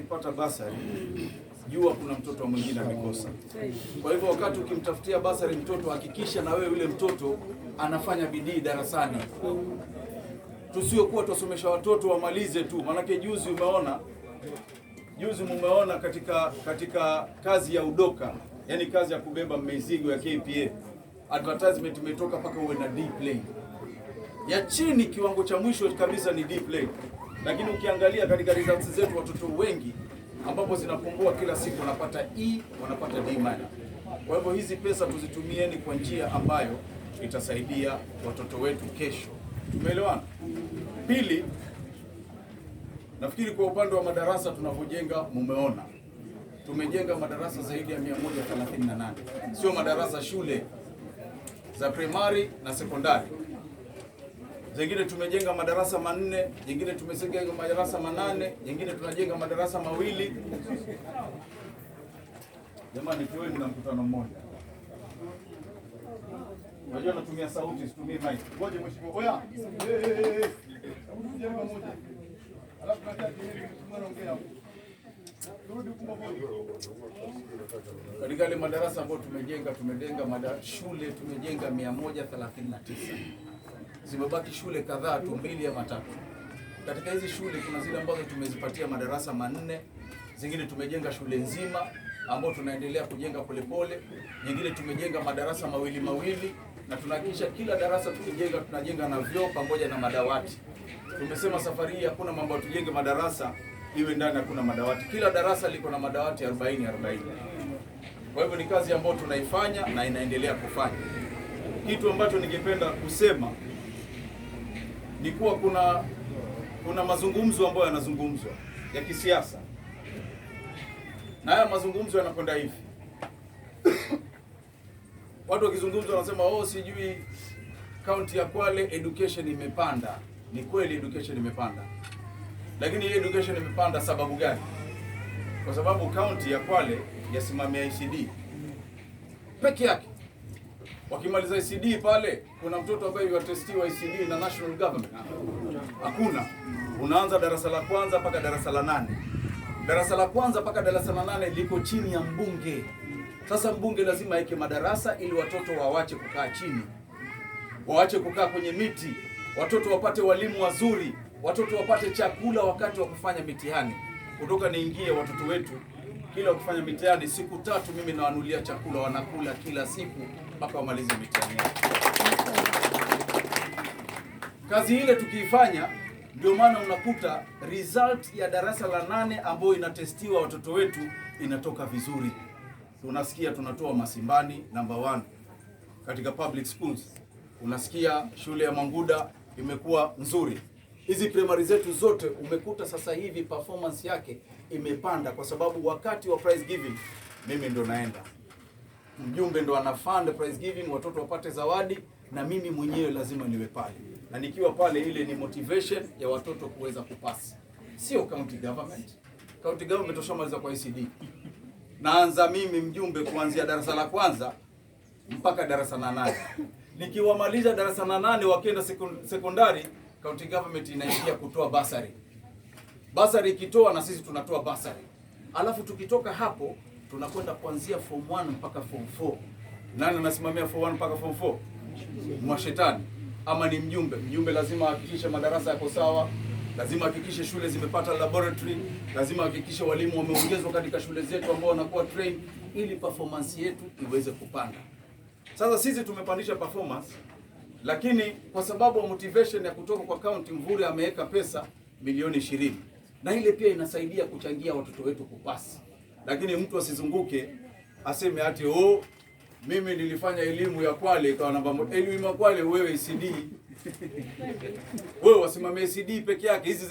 ukipata basari, jua kuna mtoto mwingine amekosa. Kwa hivyo wakati ukimtafutia basari mtoto, hakikisha na wewe yule mtoto anafanya bidii darasani. Tusiokuwa tusomesha watoto wamalize tu, manake juzi mumeona katika kazi ya udoka, yani kazi ya kubeba mizigo ya KPA, advertisement imetoka mpaka uwe na D plane. Ya chini kiwango cha mwisho kabisa ni D plane. Lakini ukiangalia katika results zetu watoto wengi ambapo zinapungua kila siku wanapata E, wanapata D minor. Kwa hivyo hizi pesa tuzitumieni kwa njia ambayo itasaidia watoto wetu kesho. Tumeelewana? Pili, nafikiri kwa upande wa madarasa tunavyojenga, mumeona tumejenga madarasa zaidi ya 138. Sio madarasa shule za primary na sekondari. Zingine tumejenga madarasa 4, zingine tumejenga madarasa 8, zingine tunajenga madarasa 2. Jamani, tuweni na mkutano mmoja. Unajua natumia sauti, situmii mic. Ngoja mheshimiwa. Oya. Hebu pamoja. Alafu tunaongea. Turudi huko pamoja. Katika ile madarasa ambayo tumejenga shule tumejenga 139. Zimebaki shule kadhaa tu, 2 ama 3. Katika hizi shule kuna zile ambazo tumezipatia madarasa 4, zingine tumejenga shule nzima ambao tunaendelea kujenga polepole, nyingine tumejenga madarasa mawili na tunahakikisha kila darasa tukijenga tunajenga na vyoo pamoja na madawati. Tumesema safari hii hakuna mambo tujenge madarasa iwe ndani hakuna madawati. Kila darasa liko na madawati 40. Kwa hivyo ni kazi ambayo tunaifanya na inaendelea kufanya. Kitu ambacho ningependa kusema ni kuwa kuna mazungumzo ambayo yanazungumzwa ya kisiasa. Na haya mazungumzo yanakwenda hivi. Watu wakizungumza wanasema sijui kaunti ya Kwale education imepanda. Ni kweli education imepanda. Lakini hii education imepanda sababu gani? Kwa sababu kaunti ya Kwale yasimamia ICD peke yake. Wakimaliza ICD pale kuna mtoto ambaye yatestiwa ICD na national government. Hakuna. Unaanza darasa la kwanza mpaka darasa la 8. Darasa la kwanza mpaka darasa la 8 liko chini ya mbunge. Sasa mbunge lazima aweke madarasa ili watoto waache kukaa chini. Waache kukaa kwenye miti. Watoto wapate walimu wazuri. Watoto wapate chakula wakati wa kufanya mitihani. Kutoka niingie watoto wetu kila wakifanya mitihani siku 3 mimi nawanulia chakula wanakula kila siku mpaka wamalize mitihani yao. Kazi ile tukiifanya ndio maana unakuta result ya darasa la 8 ambayo inatestiwa watoto wetu inatoka vizuri. Unasikia tunatoa Masimbani number 1 katika public schools. Unasikia shule ya Manguda imekuwa nzuri. Hizi primary zetu zote umekuta sasa hivi performance yake imepanda kwa sababu wakati wa prize giving mimi ndo naenda. Mjumbe ndo anafund prize giving, watoto wapate zawadi na mimi mwenyewe lazima niwe pale. Na nikiwa pale ile ni motivation ya watoto kuweza kupasi. Sio county government. County government toshamaliza kwa ICD. Naanza mimi mjumbe kuanzia darasa la kwanza mpaka darasa la 8. Nikiwamaliza darasa la 8 wakienda sekondari, county government inaingia kutoa basari. Basari ikitoa na sisi tunatoa basari. Alafu tukitoka hapo tunakwenda kuanzia form 1 mpaka form 4. Nani anasimamia form 1 mpaka form 4? Mwashetani ama ni mjumbe. Mjumbe lazima ahakikishe madarasa yako sawa, lazima ahakikishe shule zimepata laboratory, lazima ahakikishe walimu wameongezwa katika shule zetu ambao wanakuwa trained ili performance yetu iweze kupanda. Sasa sisi tumepandisha performance, lakini kwa sababu ya motivation ya kutoka kwa county, Mvuri ameweka pesa milioni 20. Na ile pia inasaidia kuchangia watoto wetu kupasi. Lakini mtu asizunguke aseme ati mimi nilifanya elimu ya Kwale kwa namba 1. Elimu ya Kwale wewe ICD. Wewe wasimamia ICD peke yake, hizi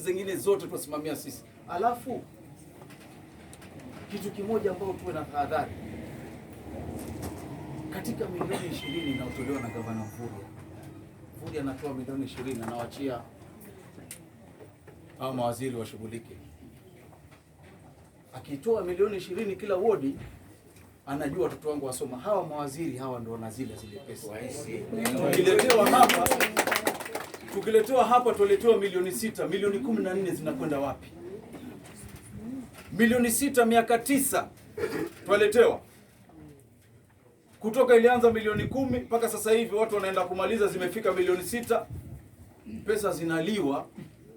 zingine zote tusimamia sisi. Alafu kitu kimoja ambao tuwe na tahadhari. Katika milioni 20 inayotolewa na gavana Mvuri anatoa milioni 20 anawaachia hao mawaziri washughulike. Akitoa milioni 20 kila wodi, anajua watoto wangu wasoma. Hawa mawaziri hawa ndio wanazile zile pesa. Tukiletewa hapa tuletewa milioni 6, milioni 14 zinakwenda wapi? Milioni 6 miaka 9 twaletewa. Kutoka ilianza milioni 10 mpaka sasa hivi watu wanaenda kumaliza zimefika milioni 6. Pesa zinaliwa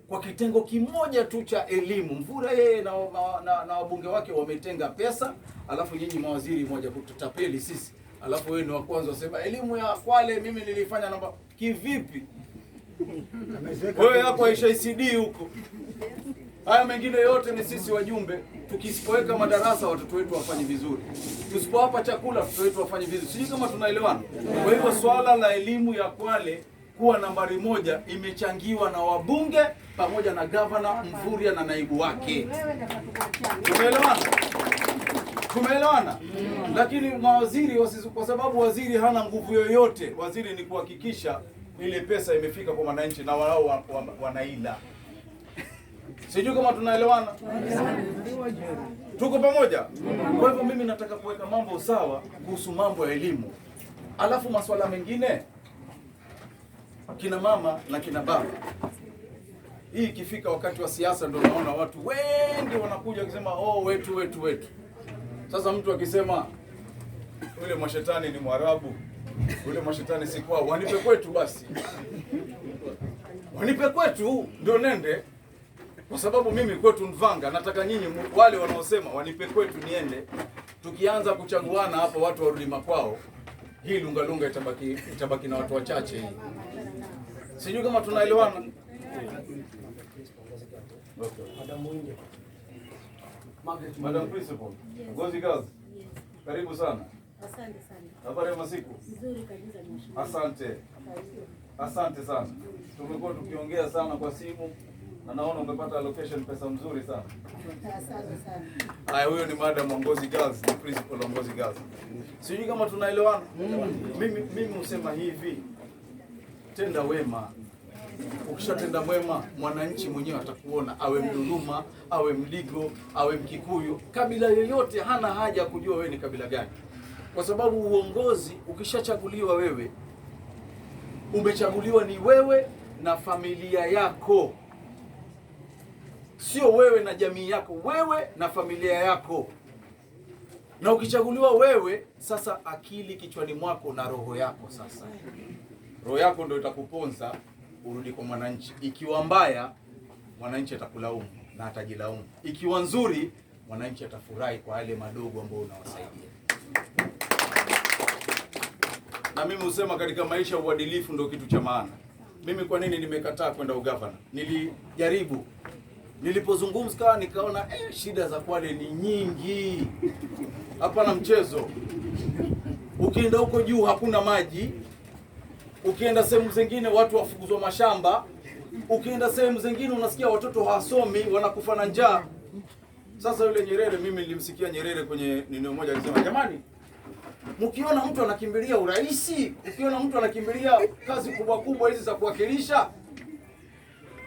kwa kitengo kimoja tu cha elimu. Mvura yeye na wabunge wake wametenga pesa, alafu nyinyi mawaziri moja kututapeli sisi. Alafu wewe ni wa kwanza usema elimu ya Kwale mimi nilifanya namba kivipi? Wewe hapo HICD huko. Haya mengine yote ni sisi wajumbe. Tukisipoweka madarasa watoto wetu wafanye vizuri. Tusipowapa chakula watoto wetu wafanye vizuri. Sijui kama tunaelewana. Kwa hivyo swala la elimu ya Kwale kuwa nambari 1 imechangiwa na wabunge pamoja na gavana Mvurya na naibu wake. Tumeelewana? Tumeelewana? Lakini mawaziri kwa sababu waziri hana nguvu yoyote, waziri ni kuhakikisha ile pesa imefika kwa wananchi na wao wanaila. Sijui kama tunaelewana. Tuko pamoja? Kwa hivyo mimi nataka kuweka mambo sawa kuhusu mambo ya elimu. Alafu masuala mengine kina mama na kina baba. Hii ikifika wakati wa siasa ndio naona watu wengi wanakuja kusema wetu. Sasa mtu akisema yule mashetani ni Mwarabu, yule mashetani si kwao, wanipe kwetu basi. Wanipe kwetu ndio nende. Kwa sababu mimi kwetu Mvanga, nataka nyinyi wale wanaosema wanipe kwetu niende. Tukianza kuchaguana hapa watu warudi makwao, hii lunga itabaki na watu wachache hii. Sijui kama tunaelewana. Okay. Madam Principal. Ngozi Girls. Karibu sana. Asante sana. Habari ya masiku? Nzuri kabisa mheshimiwa. Asante. Asante sana. Tumekuwa tukiongea sana kwa simu na naona umepata allocation pesa mzuri sana. Asante sana. Haya, huyo ni Madam Ngozi Girls, ni Principal wa Ngozi Girls. Sijui kama tunaelewana. Mimi husema hivi. Tenda wema. Ukishatenda mwema, mwananchi mwenyewe atakuona, awe Mduluma, awe Mligo, awe Mkikuyu, kabila yoyote hana haja kujua wewe ni kabila gani. Kwa sababu uongozi ukishachaguliwa wewe, umechaguliwa ni wewe na familia yako. Sio wewe na jamii yako, wewe na familia yako. Na ukichaguliwa wewe, sasa akili kichwani mwako na roho yako sasa. Roho yako ndio itakuponza urudi kwa mwananchi. Ikiwa mbaya, mwananchi atakulaumu na atajilaumu. Ikiwa nzuri, mwananchi atafurahi kwa yale madogo ambayo unawasaidia. Na mimi husema katika maisha uadilifu ndio kitu cha maana. Mimi kwa nini nimekataa kwenda ugavana? Nilijaribu. Nilipozungumza nikaona shida za Kwale ni nyingi. Hapana mchezo. Ukienda huko juu hakuna maji. Ukienda sehemu zingine watu wafukuzwa mashamba. Ukienda sehemu zingine unasikia watoto hawasomi, wanakufa na njaa. Sasa yule Nyerere, mimi nilimsikia Nyerere kwenye neno moja alisema, jamani, mkiona mtu anakimbilia uraisi, ukiona mtu anakimbilia kazi kubwa kubwa hizi za kuwakilisha,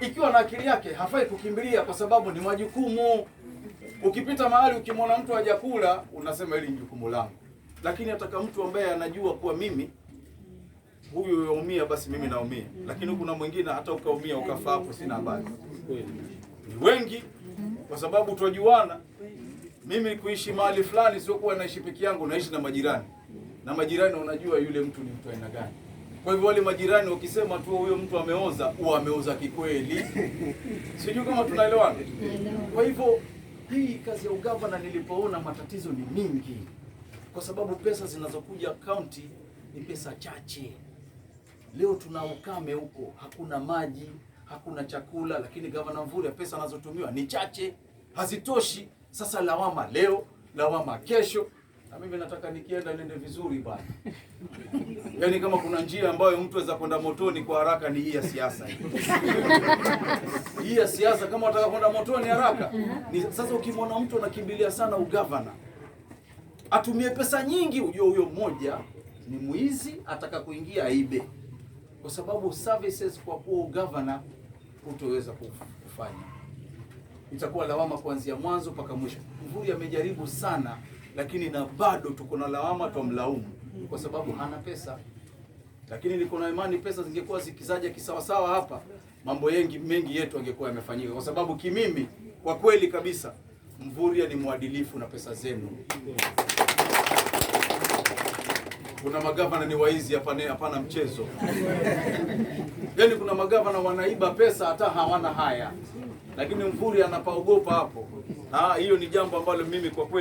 ikiwa na akili yake hafai kukimbilia kwa sababu ni majukumu. Ukipita mahali ukimwona mtu hajakula, unasema hili ni jukumu langu. Lakini ataka mtu ambaye anajua kuwa mimi huyu yaumia basi mimi naumia. Lakini kuna mwingine hata ukaumia ukafa hapo sina habari. Ni wengi kwa sababu tujuana. Mimi kuishi mahali fulani sio kuwa naishi peke yangu, naishi na majirani. Na majirani wanajua yule mtu ni mtu aina gani. Kwa hivyo wale majirani wakisema tu huyo mtu ameoza, huwa ameoza kikweli. Sijui kama tunaelewana. Kwa hivyo hii kazi ya ugavana nilipoona matatizo ni mingi. Kwa sababu pesa zinazokuja county ni pesa chache. Leo tuna ukame huko, hakuna maji, hakuna chakula, lakini gavana Mvurya pesa anazotumiwa ni chache, hazitoshi. Sasa lawama leo, lawama kesho. Na mimi nataka nikienda nende vizuri bwana. Yaani kama kuna njia ambayo mtu aweza kwenda motoni kwa haraka ni hii ya siasa. Hii ya siasa kama unataka kwenda motoni haraka. Sasa ukimwona mtu anakimbilia sana ugavana, atumie pesa nyingi, ujue huyo mmoja ni mwizi, ataka kuingia aibe. Kwa sababu services kwa kuwa ugavana hutoweza kufanya. Itakuwa lawama kuanzia mwanzo mpaka mwisho. Mvurya amejaribu sana, lakini na bado tuko na lawama, tumlaumu kwa sababu hana pesa. Lakini niko na imani pesa zingekuwa zikizaja kisawasawa hapa, mambo mengi yetu yangekuwa yamefanyika. Kwa sababu kimimi kwa kweli kabisa Mvurya ni mwadilifu na pesa zenu. Kuna magavana ni waizi, hapana mchezo. Yaani kuna magavana wanaiba pesa hata hawana haya, lakini Mvurya anapaogopa hapo. Hiyo ni jambo ambalo mimi kwa kweli